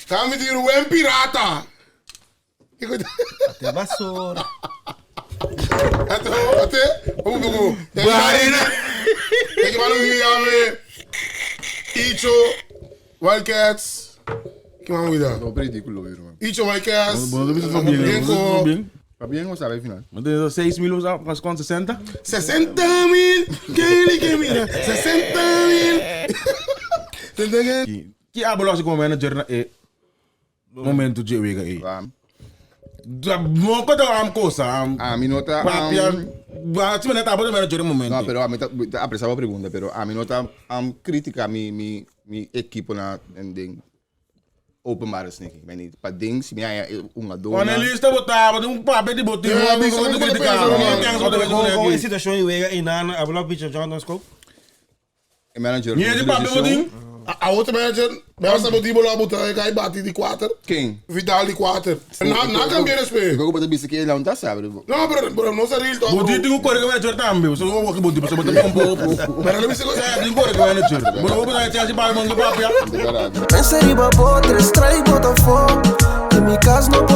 Kami di Ruan pirata. Até vassoura. Até. Vamos. Barina. Tem que mandar Icho, Wildcats. Que mais cuidar? Não, ridículo, mano. Icho, Wildcats. Bien, está bien o sabe final. Mas 6 mil usar com 60? 60 mil. Que mira? 60 mil. Que abuelo como manager na momento de wega aí. Mo ko da am cosa am. A mí no está. Ba ti meneta abuelo manager no momento. No, pero a mí está apreciaba a pergunta, pero a mí no está crítica mi equipo na en openbare sneaky. Ben niet pa ding si mi haya uma dona. Analista botava de papel de botinho, amigo do criticar. Como é a situação aí na abuela Picha John na escola? E manager. Nie de papel botinho. A outra manager, mas essa motivo lá botar aí bate de 4. Quem? Vidal de 4. Na cambia respeito. Eu vou botar bicho que não tá sabe. Não, bro, não seria isso. Botinho tem corre que manager também. Você não vai botar você botar um pouco. Mas não me se É, tem corre que manager. Bora vou botar esse papel manga papel. Pensa em babotra, extrai Botafogo. Em minha casa não